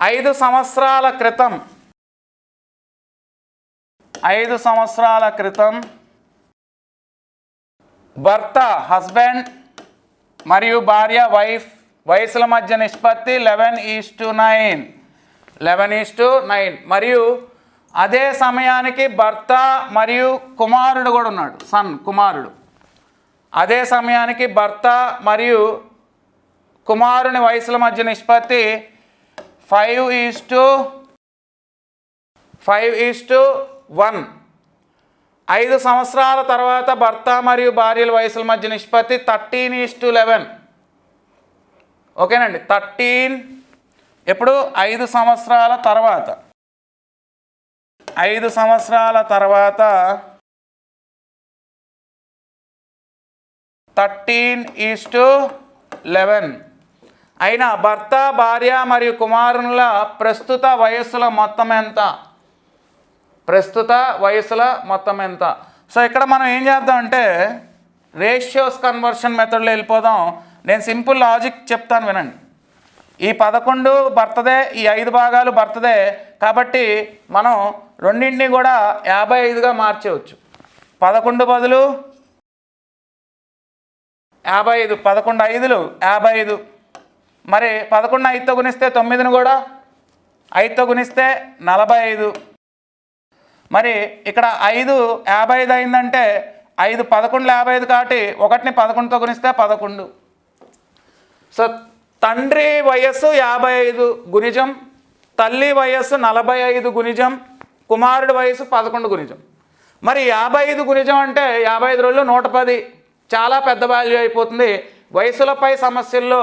5 సంవత్సరాల క్రితం 5 సంవత్సరాల క్రితం భర్త హస్బెండ్ మరియు భార్య వైఫ్ వయసుల మధ్య నిష్పత్తి 11:9 11:9 మరియు అదే సమయానికి భర్త మరియు కుమారుడు కూడా ఉన్నాడు, సన్ కుమారుడు. అదే సమయానికి భర్త మరియు కుమారుని వయసుల మధ్య నిష్పత్తి 5:1. 5 సంవత్సరాల తర్వాత భర్త మరియు భార్యల వయసుల మధ్య నిష్పత్తి 13:11. ఓకేనండి, 13. ఎప్పుడు 5 సంవత్సరాల తర్వాత 5 సంవత్సరాల తర్వాత 13:11 అయినా భర్త భార్య మరియు కుమారుల ప్రస్తుత వయస్సుల మొత్తం ఎంత? ప్రస్తుత వయసుల మొత్తం ఎంత? సో ఇక్కడ మనం ఏం చేద్దామంటే రేషియోస్ కన్వర్షన్ మెథడ్లో వెళ్ళిపోదాం. నేను సింపుల్ లాజిక్ చెప్తాను వినండి. ఈ 11 భర్తదే, ఈ 5 భాగాలు భర్తదే, కాబట్టి మనం రెండింటిని కూడా 55గా మార్చేయవచ్చు. 11 బదులు 55, 11 5లు 55. మరి 11 5తో గుణిస్తే 9ని కూడా 5తో గుణిస్తే 45. మరి ఇక్కడ 5 55 అయిందంటే 5 11 55 కాబట్టి 1ని 11తో గుణిస్తే 11. సో తండ్రి వయస్సు 55 గుణిజం, తల్లి వయస్సు 45 గుణిజం, కుమారుడి వయసు 11 గుణిజం. మరి 55 గుణిజం అంటే 55 రోజులు 110, చాలా పెద్ద వాల్యూ అయిపోతుంది. వయసులపై సమస్యల్లో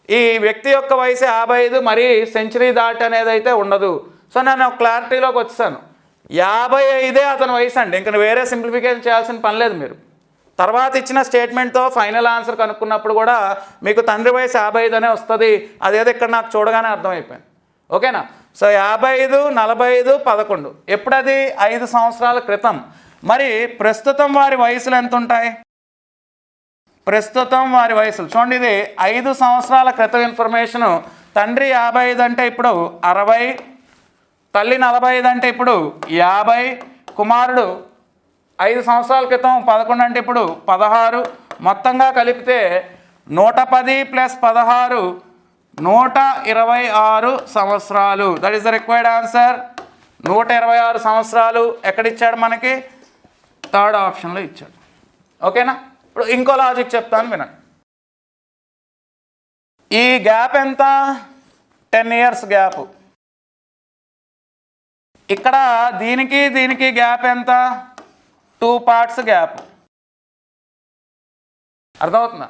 ఈ వ్యక్తి యొక్క వయసు 55, మరి సెంచరీ దాటి అనేది అయితే ఉండదు. సో నేను క్లారిటీలోకి వచ్చాను. 55 అతని వయసు అండి, ఇంకా వేరే సింప్లిఫికేషన్ చేయాల్సిన పని లేదు. మీరు తర్వాత ఇచ్చిన స్టేట్మెంట్తో ఫైనల్ ఆన్సర్ కనుక్కున్నప్పుడు కూడా మీకు తండ్రి వయసు 55 అనే వస్తుంది. అదేదో ఇక్కడ నాకు చూడగానే అర్థమైపోయింది. ఓకేనా? సో 55, 45, 11. ఎప్పుడది? 5 సంవత్సరాల క్రితం. మరి ప్రస్తుతం వారి వయసులు ఎంత ఉంటాయి? ప్రస్తుతం వారి వయసులు చూడండి, ఇది 5 సంవత్సరాల క్రితం ఇన్ఫర్మేషను. తండ్రి 55 అంటే ఇప్పుడు 60, తల్లి 45 అంటే ఇప్పుడు 50, కుమారుడు 5 సంవత్సరాల క్రితం 11 అంటే ఇప్పుడు 16. మొత్తంగా కలిపితే 110 + 16 126 సంవత్సరాలు. That is the required answer. 126 సంవత్సరాలు ఎక్కడిచ్చాడు మనకి? థర్డ్ ఆప్షన్లో ఇచ్చాడు. ఓకేనా? ఇప్పుడు ఇంకో లాజిక్ చెప్తాను వినండి. ఈ గ్యాప్ ఎంత? 10 ఇయర్స్ గ్యాప్. ఇక్కడ దీనికి దీనికి గ్యాప్ ఎంత? 2 పార్ట్స్ గ్యాప్. అర్థమవుతుందా?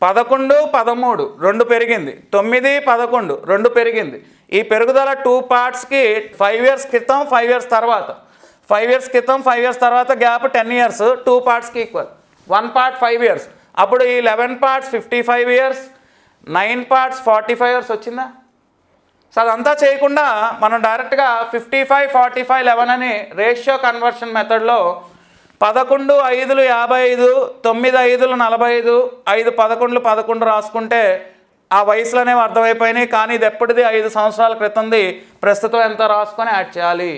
11, 13 2 పెరిగింది, 9, 11 2 పెరిగింది. ఈ పెరుగుదల 2 పార్ట్స్కి 5 ఇయర్స్ క్రితం 5 ఇయర్స్ తర్వాత, 5 ఇయర్స్ క్రితం 5 ఇయర్స్ తర్వాత గ్యాప్ 10 ఇయర్స్. 2 పార్ట్స్కి ఈక్వల్. 1 part 5 years. అప్పుడు ఈ 11 పార్ట్స్ 55 ఇయర్స్, 9 పార్ట్స్ 45 ఇయర్స్ వచ్చిందా? సో అదంతా చేయకుండా మనం డైరెక్ట్గా 55, 45, 11 అని రేషియో కన్వర్షన్ మెథడ్లో 11 5లు 55, 9 5లు 45, 5 11లు 11 రాసుకుంటే ఆ వయసులు అనేవి అర్థమైపోయినాయి. కానీ ఇది ఎప్పటిది? 5 సంవత్సరాల క్రితంది. ప్రస్తుతం ఎంత రాసుకొని యాడ్ చేయాలి.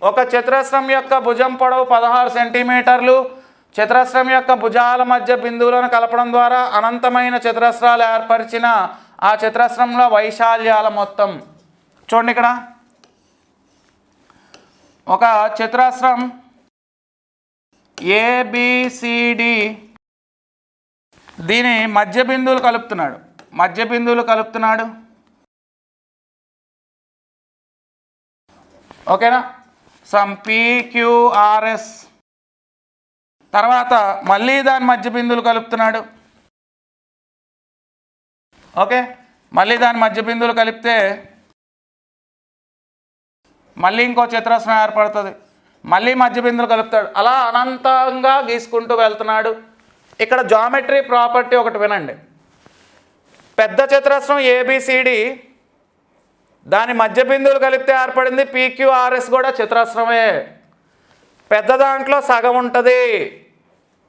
ఒక చతురస్రం యొక్క భుజం పొడవు 16 సెంటీమీటర్లు. చతురస్రం యొక్క భుజాల మధ్య బిందువులను కలపడం ద్వారా అనంతమైన చతురస్రాలు ఏర్పరిచిన ఆ చతురస్రంలో వైశాల్యాల మొత్తం. చూడండి, ఇక్కడ ఒక చతురస్రం ఏబిసిడి, దీని మధ్య బిందువులు కలుపుతున్నాడు. మధ్య బిందువులు కలుపుతున్నాడు. ఓకేనా? Some PQRS. తర్వాత మళ్ళీ దాని మధ్య బిందువులు కలుపుతున్నాడు. ఓకే, మళ్ళీ దాని మధ్య బిందువులు కలిపితే మళ్ళీ ఇంకో చతురస్రం ఏర్పడుతుంది. మళ్ళీ మధ్య బిందువులు కలుపుతాడు. అలా అనంతంగా గీసుకుంటూ వెళ్తున్నాడు. ఇక్కడ జామెట్రీ ప్రాపర్టీ ఒకటి వినండి. పెద్ద చతురస్రం ఏబిసిడి, దాని మధ్య బిందువులు కలిపితే ఏర్పడింది PQRS కూడా చతురస్రమే. పెద్ద దాంట్లో సగం ఉంటుంది.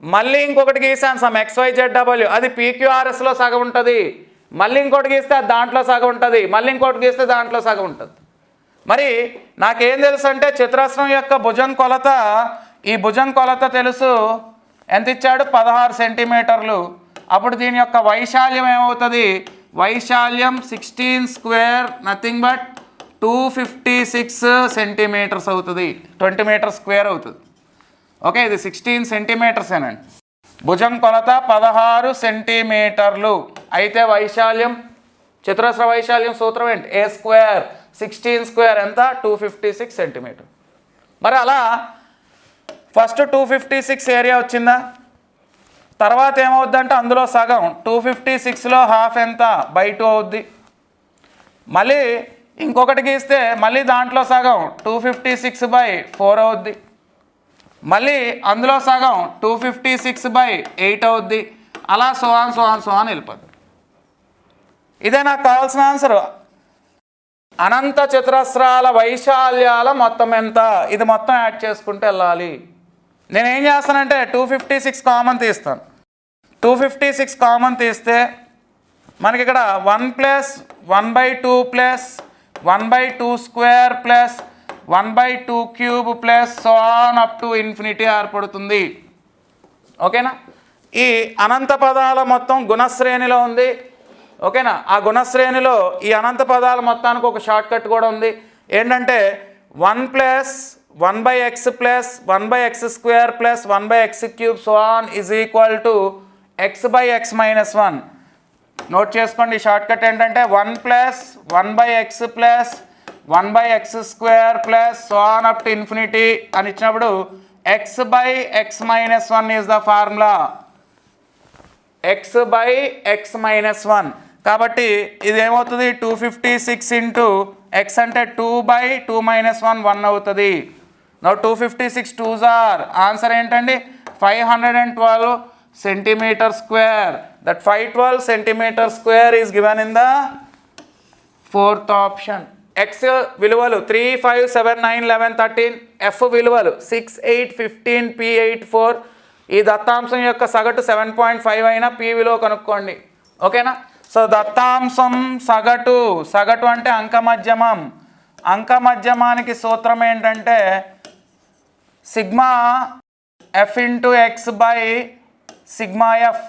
మళ్ళీ ఇంకొకటి గీసాను సమ్ XYZW, అది PQRSలో సగం ఉంటుంది. మళ్ళీ ఇంకోటి గీస్తే అది దాంట్లో సగం ఉంటుంది, మళ్ళీ ఇంకోటి గీస్తే దాంట్లో సగం ఉంటుంది. మరి నాకేం తెలుసు అంటే చతురస్రం యొక్క భుజం కొలత, ఈ భుజం కొలత తెలుసు, ఎంత ఇచ్చాడు 16 సెంటీమీటర్లు. అప్పుడు దీని యొక్క వైశాల్యం ఏమవుతుంది, వైశాల్యం 16 స్క్వేర్ నథింగ్ బట్ 256 సెంటీమీటర్స్ అవుతుంది, 20 మీటర్ స్క్వేర్ అవుతుంది. ఓకే, ఇది 16 సెంటీమీటర్స్ ఏనండి. భుజం కొలత 16 సెంటీమీటర్లు అయితే వైశాల్యం, చతురస్ర వైశాల్యం సూత్రం ఏంటి, ఏ స్క్వేర్ 16 స్క్వేర్ ఎంత 256 సెంటీమీటర్. మరి అలా ఫస్ట్ 256 ఏరియా వచ్చిందా, తర్వాత ఏమవుద్దంటే అందులో సగం 256లో హాఫ్ ఎంత /2 అవుద్ది. మళ్ళీ ఇంకొకటి గీస్తే మళ్ళీ దాంట్లో సగం 256/4 అవుద్ది. మళ్ళీ అందులో సగం 256/8 అవుద్ది. అలా సోఆన్ వెళ్ళిపోద్ది. ఇదే నాకు కావాల్సిన ఆన్సర్. అనంత చతురస్రాల వైశాల్యాల మొత్తం ఎంత, ఇది మొత్తం యాడ్ చేసుకుంటూ వెళ్ళాలి. నేనేం చేస్తానంటే 256 కామన్ తీస్తాను. 256 కామన్ తీస్తే మనకి ఇక్కడ 1 + 1/2 + 1/2 square plus 1/2 cube plus so on up to infinity ఏర్పడుతుంది. ఓకేనా, ఈ అనంత పదాల మొత్తం గుణశ్రేణిలో ఉంది. ఓకేనా, ఆ గుణశ్రేణిలో ఈ అనంత పదాల మొత్తానికి ఒక షార్ట్ కట్ కూడా ఉంది. ఏంటంటే 1 + 1/x + 1/x² + 1/x³ సోఆన్ = x/x - 1. Note చేసుకోండి, షార్ట్ కట్ ఏంటంటే 1 + 1/x + 1/x² + సోఆన్ up to infinity అని ఇచ్చినప్పుడు x/x - 1 is the formula, x/x - 1. కాబట్టి ఇది ఏమవుతుంది 256 ఇంటూ x అంటే 2/2 - 1 1 అవుతుంది. నో 256 2s ఆర్ ఆన్సర్ ఏంటండి 512 centimetre square. That 512 centimetre square is given in the 4th option. x విలువలు 3, 5, 7, 9, 11, 13, f విలువలు 6, 8, 15, p 8, 4. ఈ దత్తాంశం యొక్క సగటు 7.5 అయినా p విలువ కనుక్కోండి. ఓకేనా, సో దత్తాంశం సగటు అంటే అంకమధ్యమం. అంకమధ్యమానికి సూత్రం ఏంటంటే sigma f into x by sigma f,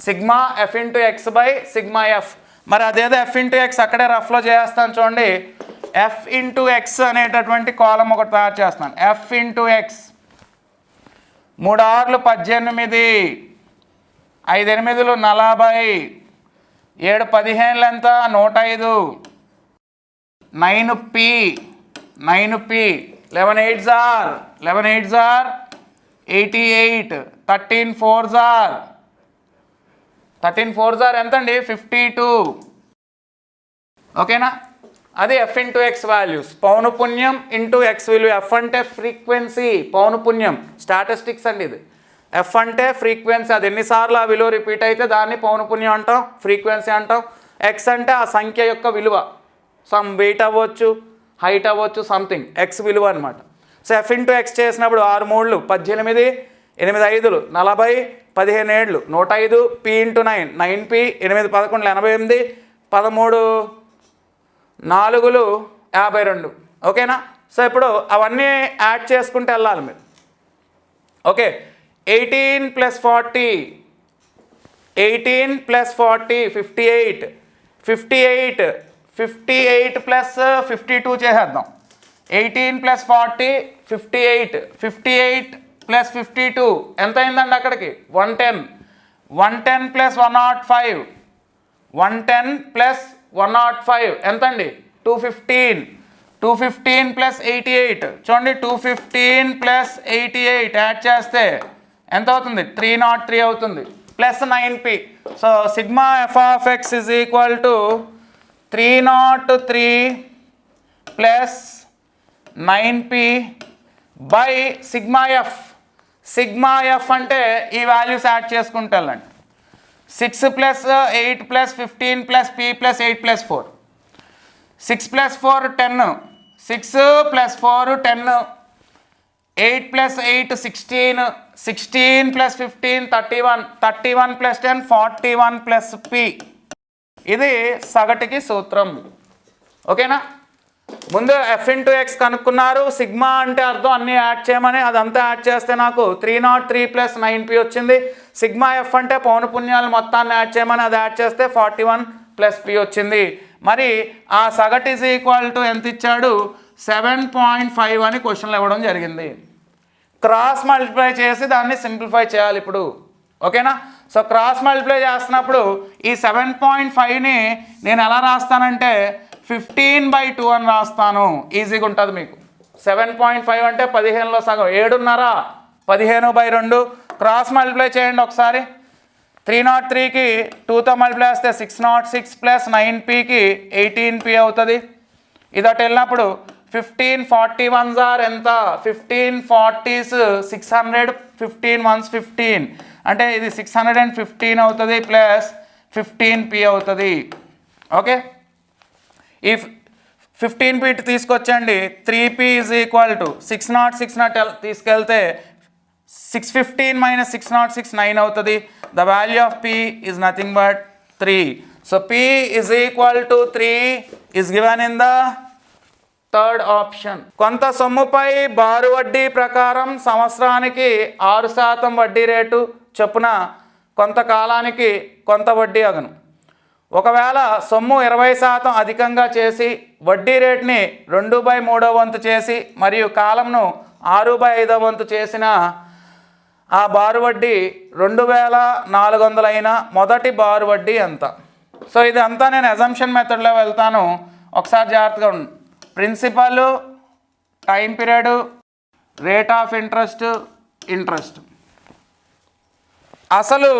sigma f into x by sigma f. మరి అదేదో f ఇంటూ x అక్కడే రఫ్లో చేస్తాను చూడండి. f ఇంటూ x అనేటటువంటి కాలం ఒకటి తయారు చేస్తున్నాను. f ఇంటూ x 3 6 18, 5 8 40, 7 15 ఎంత 105, 9p 11 8s are 88, 13 4s are ఎంత అండి 52. ఓకేనా, అది f ఇంటూ ఎక్స్ వాల్యూస్. పౌనపుణ్యం ఇంటూ ఎక్స్ విలువ. f అంటే ఫ్రీక్వెన్సీ, పౌనపుణ్యం స్టాటిస్టిక్స్ అండి ఇది. f అంటే ఫ్రీక్వెన్సీ, అది ఎన్నిసార్లు ఆ విలువ రిపీట్ అయితే దాన్ని పౌనపుణ్యం అంటాం, ఫ్రీక్వెన్సీ అంటాం. x అంటే ఆ సంఖ్య యొక్క విలువ, సమ్ వెయిట్ అవ్వచ్చు, హైట్ అవ్వచ్చు, సంథింగ్ x విలువ అనమాట. సో f ఇంటూ ఎక్స్ చేసినప్పుడు 6 3 18, 8 5 40, 15 7 105, p ఇంటూ 9 9p, 8 11 88, 13 4 52. ఓకేనా, సో ఇప్పుడు అవన్నీ యాడ్ చేసుకుంటూ వెళ్ళాలి మీరు. ఓకే, 18 + 40 58, 58 ప్లస్ 52 చేసేద్దాం. 18 + 40 58, 58 + 52 ఎంత అయిందండి అక్కడికి 110, 110 + 105, 110 + 105 ఎంతండి 215, 215 + 88 చూడండి, 215 + 88 యాడ్ చేస్తే ఎంత అవుతుంది 303 అవుతుంది, plus 9p. So sigma f of x is equal to 303 plus 9p by sigma F. Sigma F అంటే ఈ వాల్యూస్ యాడ్ చేసుకుంటూ వెళ్ళండి. 6 + 8 + 15 + p + 8 + 4, 6 + 4 10, 6 + 4 10, 8 + 8 16, 16 plus 15 31, 31 plus 10 41 plus P. ఇది సగటుకి సూత్రం. ఓకేనా? ముందు ఎఫ్ ఇంటూ ఎక్స్ కనుక్కున్నారు. సిగ్మా అంటే అర్థం అన్నీ యాడ్ చేయమని, అదంతా యాడ్ చేస్తే నాకు 303 ప్లస్ 9p వచ్చింది. సిగ్మా ఎఫ్ అంటే పౌనపున్యాలు మొత్తాన్ని యాడ్ చేయమని, అది యాడ్ చేస్తే 41 ప్లస్ p వచ్చింది. మరి ఆ సగటు ఈజ్ ఈక్వల్ టు ఎంత ఇచ్చాడు? 7.5 అని క్వశ్చన్లు ఇవ్వడం జరిగింది. క్రాస్ మల్టిప్లై చేసి దాన్ని సింప్లిఫై చేయాలి ఇప్పుడు. ఓకేనా? సో క్రాస్ మల్టిప్లై చేస్తున్నప్పుడు ఈ 7.5ని నేను ఎలా రాస్తానంటే 15/2 అని రాస్తాను. ఈజీగా ఉంటుంది మీకు. 7.5 అంటే 15లో సగం, 7.5 15/2. క్రాస్ మల్టిప్లై చేయండి ఒకసారి. 303కి 2తో మల్టిప్లై చేస్తే 606 ప్లస్ 9pకి 18p అవుతుంది. ఇదొకటి వెళ్ళినప్పుడు 15 41s ఆర్ ఎంత? 15 40s 600, 15 1s 15 అంటే ఇది 615 అవుతుంది ప్లస్ 15p అవుతుంది. ఓకే, ఈ 15p తీసుకొచ్చండి. 3p is equal to 606 తీసుకెళ్తే 615 మైనస్ 606 9 అవుతుంది. The value of p is nothing but 3. So p is equal to 3 is given in the third option. కొంత సొమ్ముపై బారు వడ్డీ ప్రకారం సంవత్సరానికి 6% వడ్డీ రేటు చొప్పున కొంతకాలానికి కొంత వడ్డీ అగును. ఒకవేళ సొమ్ము 20% అధికంగా చేసి వడ్డీ రేట్ని 2/3 వంతు చేసి మరియు కాలంను 6/5 వంతు చేసిన ఆ బారు వడ్డీ 2400 అయిన మొదటి బారు వడ్డీ ఎంత? సో ఇది అంతా నేను అజంప్షన్ మెథడ్లో వెళ్తాను. ఒకసారి జాగ్రత్తగా ఉండు. Principal, time period, rate of interest, interest. అసలు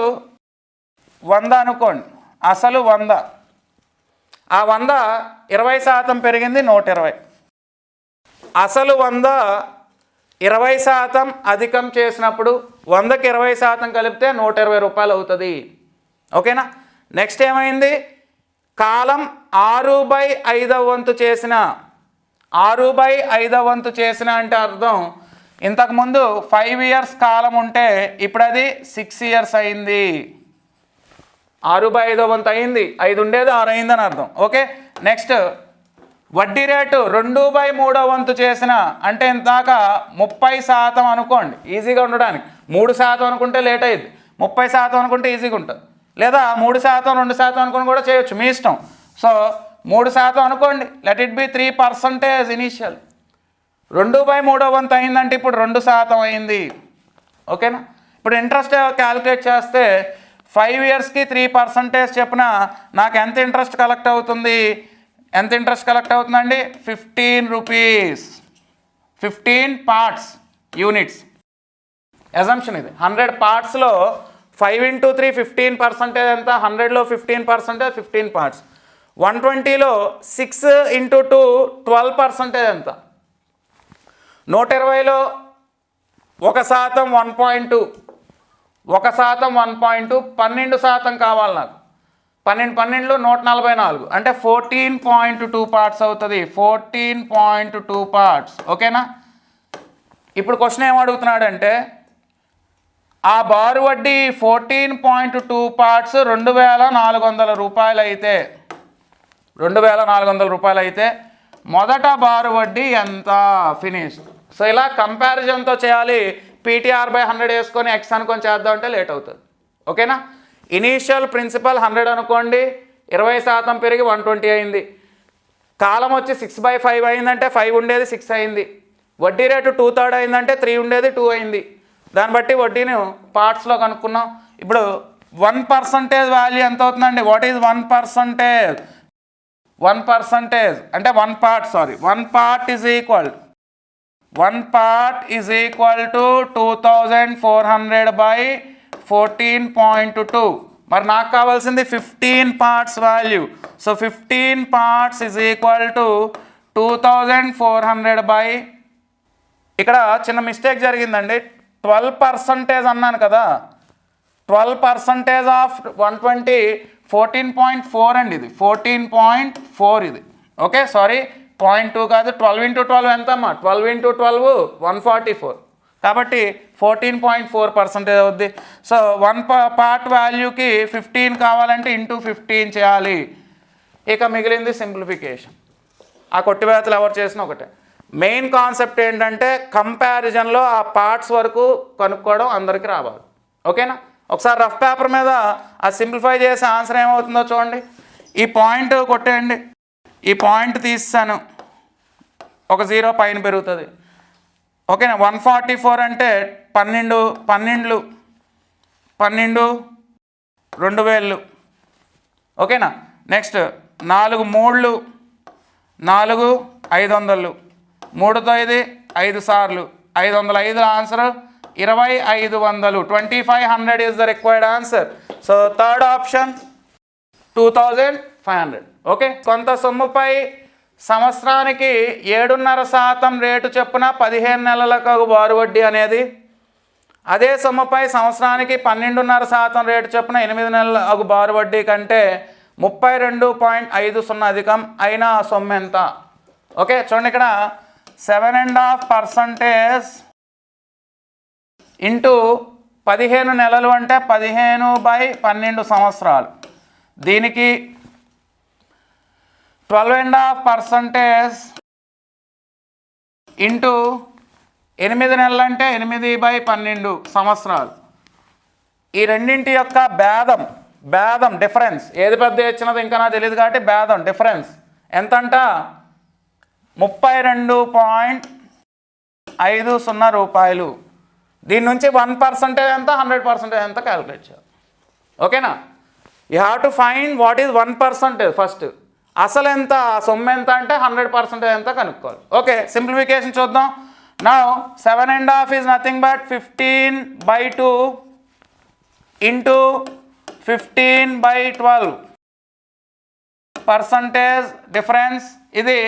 100 అనుకోండి. అసలు 100, ఆ 100 20% పెరిగింది 120. అసలు 100 20% అధికం చేసినప్పుడు 100కి 20% కలిపితే 120 రూపాయలు అవుతుంది. ఓకేనా? నెక్స్ట్ ఏమైంది? కాలం 6/5 వంతు చేసిన, 6/5 వంతు చేసిన అంటే అర్థం ఇంతకుముందు 5 years కాలం ఉంటే ఇప్పుడు అది 6 years అయింది. 6/5 వంతు అయింది, 5 ఉండేది 6 అయిందని అర్థం. ఓకే, నెక్స్ట్ వడ్డీ రేటు 2/3 వంతు చేసిన అంటే ఇందాక 30% అనుకోండి ఈజీగా ఉండడానికి. 3% అనుకుంటే లేట్ అయ్యింది, 30% అనుకుంటే ఈజీగా ఉంటుంది. లేదా 3% 2% అనుకుని కూడా చేయొచ్చు, మీ ఇష్టం. సో 3% అనుకోండి, లెట్ ఇట్ బి 3% ఇనీషియల్. 2/3 వంతు అయిందంటే ఇప్పుడు 2% అయింది. ఓకేనా? ఇప్పుడు ఇంట్రెస్ట్ క్యాలిక్యులేట్ చేస్తే 5 yearsకి 3% చెప్పిన నాకు ఎంత ఇంట్రెస్ట్ కలెక్ట్ అవుతుంది? ఎంత ఇంట్రెస్ట్ కలెక్ట్ అవుతుందండి? 15 రూపీస్. 15 parts units. అజంప్షన్ ఇది. 100 partsలో 5 into 3 15% ఎంత? 100లో 15% 15 parts. 120లో 6 into 2 12% ఎంత? 120లో 1% 1.2, 1% 1.2, 12% కావాలి నాకు. 12లో 144 అంటే 14.2 parts అవుతుంది. 14.2 parts. ఓకేనా? ఇప్పుడు క్వశ్చన్ ఏం అడుగుతున్నాడంటే ఆ బారు వడ్డీ 14.2 parts 2400 రూపాయలు అయితే, 2400 రూపాయలు అయితే మొదట బారు వడ్డీ ఎంత? ఫినిష్. సో ఇలా కంపారిజన్తో చేయాలి. PTR/100 వేసుకొని ఎక్స్ అనుకొని చేద్దాం అంటే లేట్ అవుతుంది. ఓకేనా? ఇనీషియల్ ప్రిన్సిపల్ 100 అనుకోండి, 20% పెరిగి 120 అయింది. కాలం వచ్చి 6/5 అయిందంటే 5 ఉండేది 6 అయింది. వడ్డీ రేటు 2/3 అయిందంటే 3 ఉండేది 2 అయింది. దాన్ని బట్టి వడ్డీని పార్ట్స్లో కనుక్కున్నాం. ఇప్పుడు 1% వాల్యూ ఎంత అవుతుందండి? What is 1%? 1% అంటే 1 part, sorry, 1 part is equal 1 part is equal to 2400/14.2. మరి నాకు కావాల్సింది 15 parts value. So 15 parts is equal to 2400 ఇక్కడ చిన్న మిస్టేక్ జరిగిందండి. 12% అన్నాను కదా, 12% ఆఫ్ 120 14.4 అండి. ఇది 14.4 ఇది. ఓకే, సారీ 0.2 కాదు. 12 into 12 ఎంత అమ్మా? 12 into 12 144. కాబట్టి 14.4% అవుద్ది. సో 1 పార్ట్ వాల్యూకి 15 కావాలంటే ఇంటూ 15 చేయాలి. ఇక మిగిలింది సింప్లిఫికేషన్. ఆ కొట్టివేతలు ఎవరు చేసినా ఒకటే. మెయిన్ కాన్సెప్ట్ ఏంటంటే కంపారిజన్లో ఆ పార్ట్స్ వరకు కనుక్కోవడం అందరికీ రావాలి. ఓకేనా? ఒకసారి రఫ్ పేపర్ మీద ఆ సింప్లిఫై చేసే ఆన్సర్ ఏమవుతుందో చూడండి. ఈ పాయింట్ కొట్టేయండి. ఈ పాయింట్ తీస్తాను, ఒక 0 పైన పెరుగుతుంది. ఓకేనా? 144 అంటే 12 2000. ఓకేనా? నెక్స్ట్ 4 3 4 500. 3తో ఇది 5 సార్లు 505 answer 2500. 2500 is the required answer. So third option 2500. Okay. కొంత సొమ్ముపై సంవత్సరానికి 7.5% రేటు చొప్పున 15 నెలలకు బారు వడ్డీ అనేది, అదే సొమ్ముపై సంవత్సరానికి 12.5% రేటు చొప్పున 8 నెలలకు బారు వడ్డీ కంటే 32.50 అధికం అయిన ఆ సొమ్ము ఎంత? ఓకే, చూడండి ఇక్కడ 7.5% ఇంటూ 15 నెలలు అంటే 15/12 సంవత్సరాలు. దీనికి 12.5% ఇంటూ 8 నెలలు అంటే 8/12 సంవత్సరాలు. ఈ రెండింటి యొక్క భేదం డిఫరెన్స్ ఏది పెద్ద ఇచ్చినది ఇంకా నాకు తెలియదు కాబట్టి భేదం డిఫరెన్స్ ఎంతంట? 32.50 రూపాయలు. దీని నుంచి 1% ఎంత 100% ఎంత క్యాలిక్యులేట్ చేయాలి. ఓకేనా? You have to find what is 1% first. అసలు ఎంత, సొమ్ము ఎంత అంటే 100% ఎంత కనుక్కోవాలి. ఓకే, సింప్లిఫికేషన్ చూద్దాం. Now 7.5 is nothing but 15/2 into 15/12 percentage difference. ఇది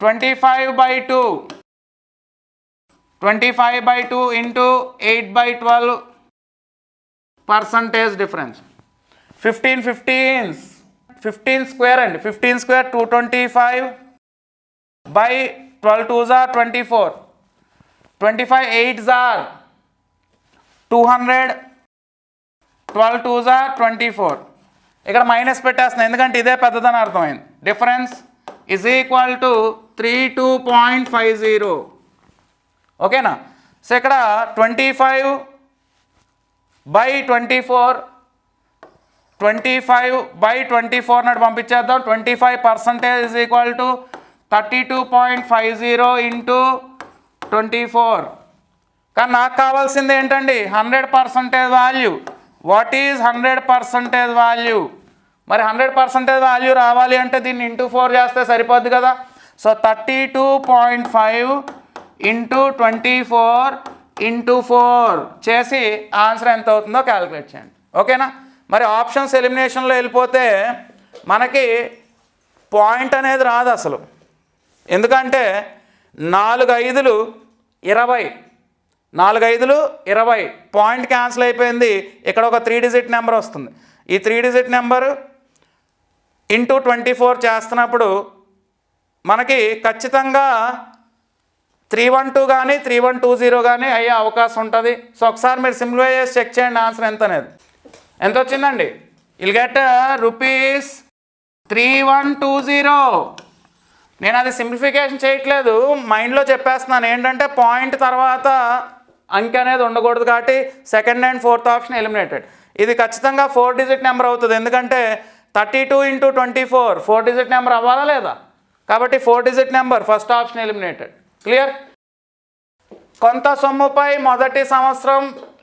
25/2 ఇంటూ 8/12 పర్సంటేజ్ డిఫరెన్స్. 15 స్క్వేర్ అండి. 15 square 225/12 2s are 24. 25 8s are 200. 12 2s are 24. ఇక్కడ మైనస్ పెట్టేస్తున్నాను ఎందుకంటే ఇదే పెద్దదని అర్థమైంది. Difference is equal to 32.50. ఓకేనా? సో ఇక్కడ 25/24 నాటి పంపించేద్దాం. 25% ఈజ్ ఈక్వల్ టు 32.50 ఇంటూ 24. కానీ నాకు కావాల్సింది ఏంటండి? 100% వాల్యూ. What is 100% value? మరి 100% వాల్యూ రావాలి అంటే దీన్ని ఇంటూ 4 చేస్తే సరిపోద్ది కదా. సో 32.5 ఇంటూ 24 ఇంటూ 4 చేసి ఆన్సర్ ఎంత అవుతుందో క్యాలిక్యులేట్ చేయండి. ఓకేనా? మరి ఆప్షన్స్ ఎలిమినేషన్లో వెళ్ళిపోతే మనకి పాయింట్ అనేది రాదు అసలు. ఎందుకంటే 4 5లు 20, 4 5లు 20, పాయింట్ క్యాన్సిల్ అయిపోయింది. ఇక్కడ ఒక 3 డిజిట్ నెంబర్ వస్తుంది. ఈ 3 డిజిట్ నెంబరు ఇంటూ 24 చేస్తున్నప్పుడు మనకి ఖచ్చితంగా 312 కానీ 3120 కానీ అయ్యే అవకాశం ఉంటుంది. సో ఒకసారి మీరు సింప్లిఫై చేసి చెక్ చేయండి ఆన్సర్ ఎంత అనేది. ఎంత వచ్చిందండి? Will get ₹3120. నేను అది సింప్లిఫికేషన్ చేయట్లేదు, మైండ్లో చెప్పేస్తున్నాను. ఏంటంటే పాయింట్ తర్వాత అంకె అనేది ఉండకూడదు కాబట్టి second and fourth option eliminated. ఇది ఖచ్చితంగా 4 డిజిట్ నెంబర్ అవుతుంది. ఎందుకంటే 32 ఇంటూ 24 4 డిజిట్ నెంబర్ అవ్వాలా లేదా? కాబట్టి 4 digit number first option eliminated. Clear? కొంత సొమ్ముపై మొదటి సంవత్సరం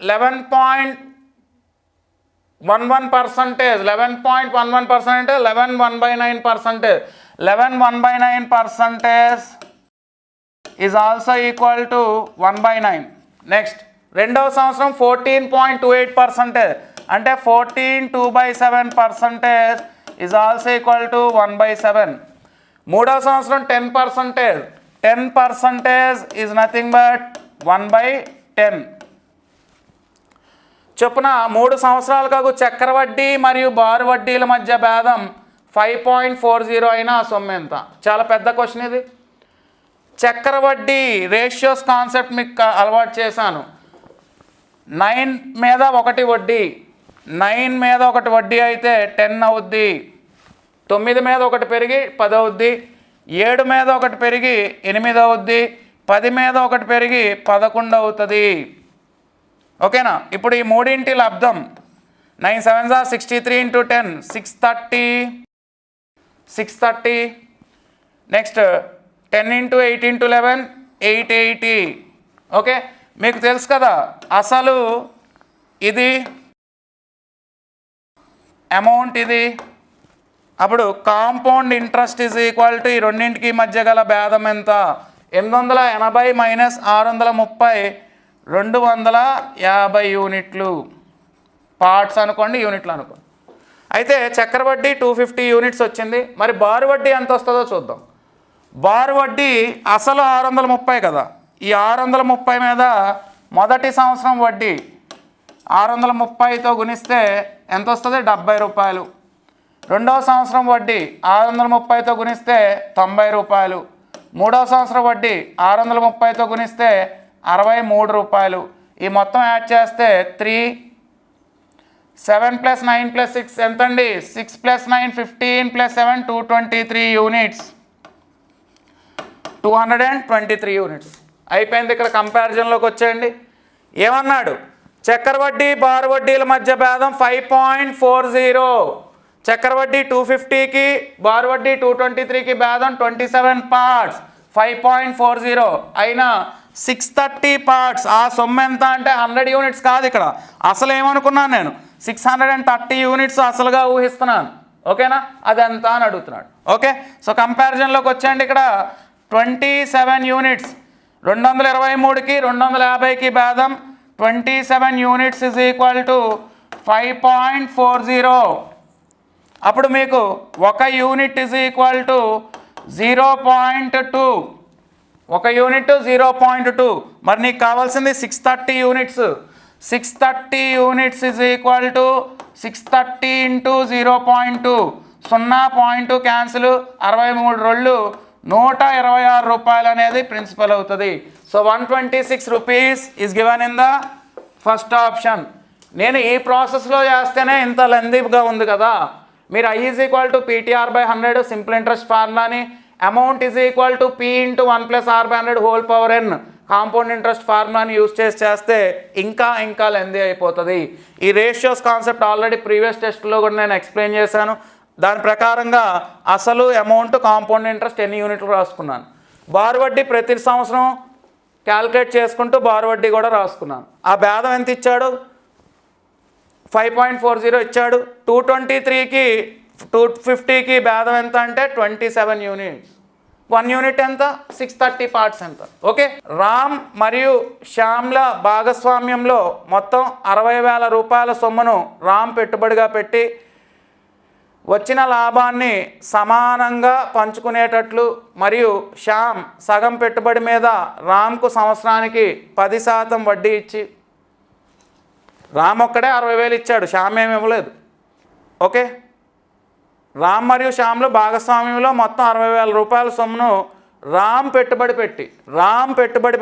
11.11%. 11.11% అంటే 11 1/9%. 11 1/9% is also equal to 1/9. Next రెండవ సంవత్సరం 14.28% అంటే 14 2/7% is also equal to 1/7. మూడవ సంవత్సరం 10%. 10% is nothing but 1/10. చొప్పున 3 సంవత్సరాలకు చక్రవడ్డీ మరియు బారు వడ్డీల మధ్య భేదం 5.40 అయినా సొమ్ము ఎంత? చాలా పెద్ద క్వశ్చన్ ఇది. చక్రవడ్డీ రేషియోస్ కాన్సెప్ట్ మీకు అలవాటు చేశాను. 9 మీద 1 వడ్డీ, 9 మీద 1 వడ్డీ అయితే 10 అవుద్ది. 9 మీద 1 పెరిగి 10 అవుద్ది. 7 మీద 1 పెరిగి 8 అవుద్ది. 10 మీద 1 పెరిగి 11 అవుతుంది. ఓకేనా? ఇప్పుడు ఈ మూడింటి లబ్ధం 9 7 63 × 10 630. నెక్స్ట్ 10 × 8 × 11 880. ఓకే, మీకు తెలుసు కదా అసలు ఇది, అమౌంట్ ఇది. అప్పుడు compound interest is equal to ఈ రెండింటికి మధ్య గల భేదం ఎంత? 880 మైనస్ 630 250 యూనిట్లు. పార్ట్స్ అనుకోండి, యూనిట్లు అనుకోండి. అయితే చక్రవడ్డీ 250 యూనిట్స్ వచ్చింది. మరి బారు వడ్డీ ఎంత వస్తుందో చూద్దాం. బారు వడ్డీ అసలు 630 కదా, ఈ 630 మీద మొదటి సంవత్సరం వడ్డీ 630తో గుణిస్తే ఎంత వస్తుంది? 70 రూపాయలు. రెండవ సంవత్సరం వడ్డీ 630తో గుణిస్తే 90 రూపాయలు. మూడవ సంవత్సరం వడ్డీ 630తో గుణిస్తే 63 రూపాయలు. ఈ మొత్తం యాడ్ చేస్తే 3 7 + 9 + 6 ఎంతండి? 6 + 9 15 + 7 223 యూనిట్స్. 223 యూనిట్స్ అయిపోయింది. ఇక్కడ కంపారిజన్లోకి వచ్చేయండి. ఏమన్నాడు? చక్రవడ్డీ బారు వడ్డీల మధ్య భేదం 5.40. చక్రవడ్డీ 250కి బారు వడ్డీ 223కి భేదం 27 పార్ట్స్ 5.40 అయినా 630 పార్ట్స్. ఆ సొమ్ము ఎంత అంటే 100 యూనిట్స్ కాదు. ఇక్కడ అసలు ఏమనుకున్నాను నేను? 630 యూనిట్స్ అసలుగా ఊహిస్తున్నాను. ఓకేనా? అదెంత అని అడుగుతున్నాడు. ఓకే, సో కంపారిజన్లోకి వచ్చేయండి. ఇక్కడ 27 యూనిట్స్ 223కి 250కి భేదం 27 యూనిట్స్ ఈజ్ ఈక్వల్ టు 5.40. అప్పుడు మీకు 1 unit is equal to 0.2. 1 unit 0.2. మరి నీకు కావాల్సింది 630 units. 630 units is equal to 630 × 0.2. 0.2 cancel, 63 రోళ్ళు 126 రూపాయలు అనేది ప్రిన్సిపల్ అవుతుంది. So 126 rupees is given in the first option. నేను ఈ ప్రాసెస్లో చేస్తేనే ఇంత లెందీగా ఉంది కదా. మీరు I is equal to PTR/100 simple interest ఫార్ములాని, amount is equal to P × 1 + R/100 whole power n compound interest ఫార్ములాని యూజ్ చేస్తే ఇంకా లెందీ అయిపోతుంది. ఈ రేషియోస్ కాన్సెప్ట్ ఆల్రెడీ ప్రీవియస్ టెస్ట్లో కూడా నేను ఎక్స్ప్లెయిన్ చేశాను. దాని ప్రకారంగా అసలు, అమౌంట్, కాంపౌండ్ ఇంట్రెస్ట్ ఎన్ని యూనిట్లు రాసుకున్నాను. బారు వడ్డీ ప్రతి సంవత్సరం క్యాల్కులేట్ చేసుకుంటూ బారు వడ్డీ కూడా రాసుకున్నాను. ఆ భేదం ఎంత ఇచ్చాడు? 5.40 ఇచ్చాడు. 223కి 250కి భేదం ఎంత అంటే 27 యూనిట్స్. 1 యూనిట్ ఎంత? 630 పార్ట్స్ ఎంత? ఓకే, రామ్ మరియు శ్యామ్ల భాగస్వామ్యంలో మొత్తం 60,000 రూపాయల సొమ్మును రామ్ పెట్టుబడిగా పెట్టి వచ్చిన లాభాన్ని సమానంగా పంచుకునేటట్లు మరియు శ్యామ్ సగం పెట్టుబడి మీద రామ్కు సంవత్సరానికి 10% వడ్డీ ఇచ్చి, రామ్ ఒక్కడే 60,000 ఇచ్చాడు, శ్యామ్ ఏమి ఇవ్వలేదు. ఓకే, రామ్ మరియు శ్యామ్లు భాగస్వామ్యంలో మొత్తం 60,000 రూపాయల సొమ్మును రామ్ పెట్టుబడి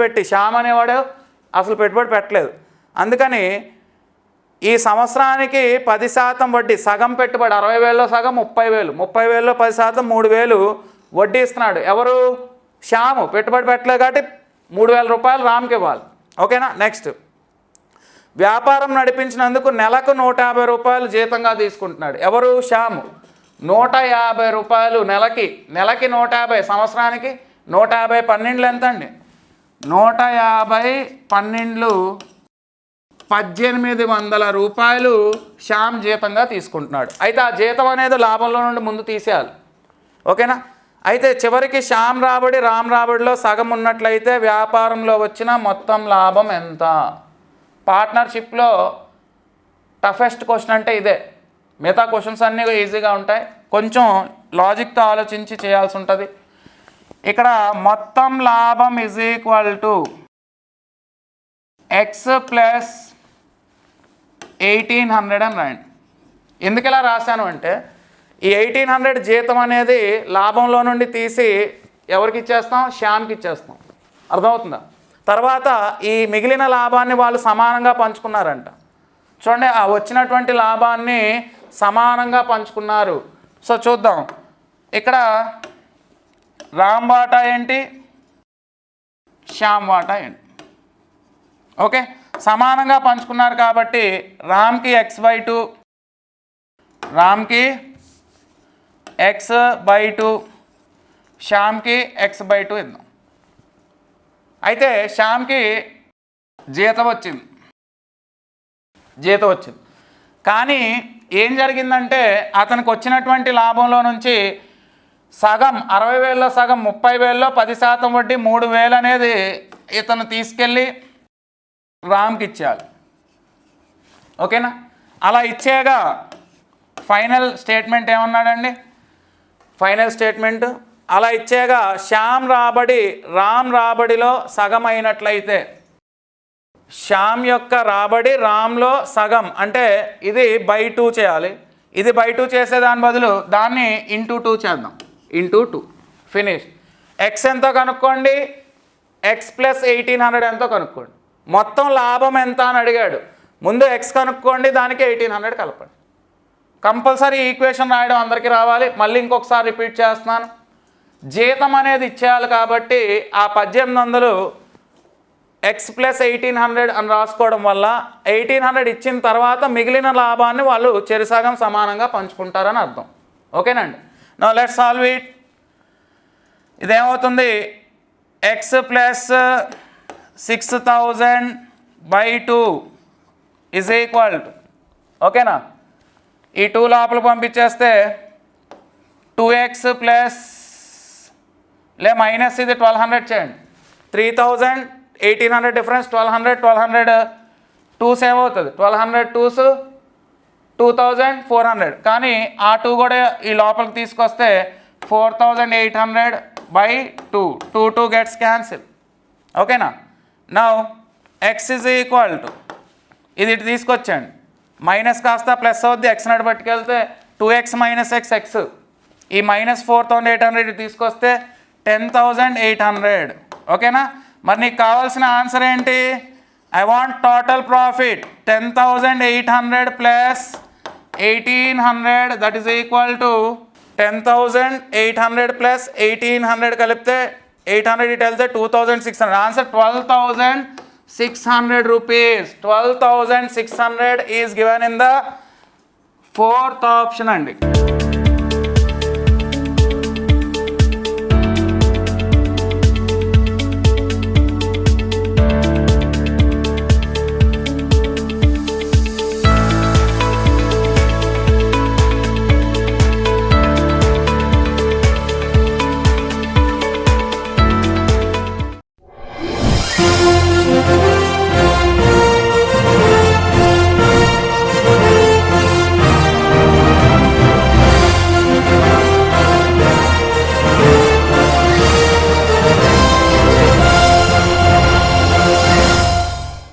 పెట్టి శ్యామ్ అనేవాడు అసలు పెట్టుబడి పెట్టలేదు. అందుకని ఈ సంవత్సరానికి 10% వడ్డీ, సగం పెట్టుబడి 60,000లో సగం 30,000, 30,000లో 10% 3,000 వడ్డీ ఇస్తున్నాడు. ఎవరు? శ్యాము. పెట్టుబడి పెట్టలేదు కాబట్టి 3,000 రూపాయలు రామ్కి ఇవ్వాలి. ఓకేనా? నెక్స్ట్, వ్యాపారం నడిపించినందుకు నెలకు 150 రూపాయలు జీతంగా తీసుకుంటున్నాడు. ఎవరు? శ్యాము. 150 రూపాయలు నెలకి 150, సంవత్సరానికి 150 12 ఎంత అండి? 150 12 1800 రూపాయలు శ్యామ్ జీతంగా తీసుకుంటున్నాడు. అయితే ఆ జీతం అనేది లాభంలో నుండి ముందు తీసేయాలి. ఓకేనా? అయితే చివరికి శ్యామ్ రాబడి రామ్ రాబడిలో సగం ఉన్నట్లయితే వ్యాపారంలో వచ్చిన మొత్తం లాభం ఎంత? పార్ట్నర్షిప్లో టఫెస్ట్ క్వశ్చన్ అంటే ఇదే. మిగతా క్వశ్చన్స్ అన్నీ ఈజీగా ఉంటాయి, కొంచెం లాజిక్తో ఆలోచించి చేయాల్సి ఉంటుంది. ఇక్కడ మొత్తం లాభం is equal to x plus 1800 అని రాయండి. ఎందుకు ఇలా రాశాను అంటే ఈ 1800 జీతం అనేది లాభంలో నుండి తీసి ఎవరికి ఇచ్చేస్తాం? శ్యామ్కి ఇచ్చేస్తాం. అర్థమవుతుందా? తర్వాత ఈ మిగిలిన లాభాన్ని వాళ్ళు సమానంగా పంచుకున్నారంట. చూడండి, ఆ వచ్చినటువంటి లాభాన్ని సమానంగా పంచుకున్నారు. సో చూద్దాం, ఇక్కడ రామ్ వాటా ఏంటి, శ్యామ్ వాటా ఏంటి? ఓకే, సమానంగా పంచుకున్నారు కాబట్టి రామ్కి x/2, రామ్కి x/2, శ్యామ్కి x/2 ఇద్దాం. అయితే శ్యామ్కి జీతం వచ్చింది, కానీ ఏం జరిగిందంటే అతనికి వచ్చినటువంటి లాభంలో నుంచి సగం 60,000లో సగం 30,000లో 10% వడ్డీ 3,000 అనేది ఇతను తీసుకెళ్ళి రామ్కి ఇచ్చేయాలి. ఓకేనా? అలా ఇచ్చేగా ఫైనల్ స్టేట్మెంట్ ఏమన్నాడండి? ఫైనల్ స్టేట్మెంట్ అలా ఇచ్చేగా శ్యామ్ రాబడి రామ్ రాబడిలో సగం అయినట్లయితే, శ్యామ్ యొక్క రాబడి రామ్లో సగం అంటే ఇది /2 చేయాలి. ఇది /2 చేసే దాని బదులు దాన్ని × 2 చేద్దాం. × 2 ఫినిష్. ఎక్స్ ఎంతో కనుక్కోండి, x + 1800 ఎంతో కనుక్కోండి. మొత్తం లాభం ఎంత అని అడిగాడు. ముందు x కనుక్కోండి, దానికి 1800 కలపండి. కంపల్సరీ ఈక్వేషన్ రాయడం అందరికీ రావాలి. మళ్ళీ ఇంకొకసారి రిపీట్ చేస్తున్నాను. జీతం అనేది ఇచ్చేయాలి కాబట్టి ఆ 1800 x + 1800 అని రాసుకోవడం వల్ల 1800 ఇచ్చిన తర్వాత మిగిలిన లాభాన్ని వాళ్ళు చెరిసగం సమానంగా పంచుకుంటారని అర్థం. ఓకేనండి? Now let's solve it. ఇదేమవుతుంది? x + 6000/2 ఈజ్ ఈక్వల్ టు, ఓకేనా, ఈ 2 లోపల పంపించేస్తే 2x ప్లస్ మైనస్ ఇది 1200 చేయండి. 3000 1800 డిఫరెన్స్ 1200 2s ఏమవుతుంది? 1200 2s 2400. కానీ ఆ 2 కూడా ఈ లోపలికి తీసుకొస్తే 4800/2. 2 గెట్స్ క్యాన్సిల్. ఓకేనా? Now x is equal to, ఇది ఇటు తీసుకొచ్చండి, మైనస్ కాస్త ప్లస్ అవుద్ది, x నాడు పట్టుకెళ్తే 2x - x. ఈ -4800 తీసుకొస్తే 10,800. ఓకేనా? మరి నీకు కావాల్సిన ఆన్సర్ ఏంటి? I want total profit 10,800 plus 1800 that is equal to 10,800 plus 1800 కలిపితే 800 ఇటు వెళ్తే 2,600. Answer 12,600 rupees. 12,600 is given in the 4th option అండి.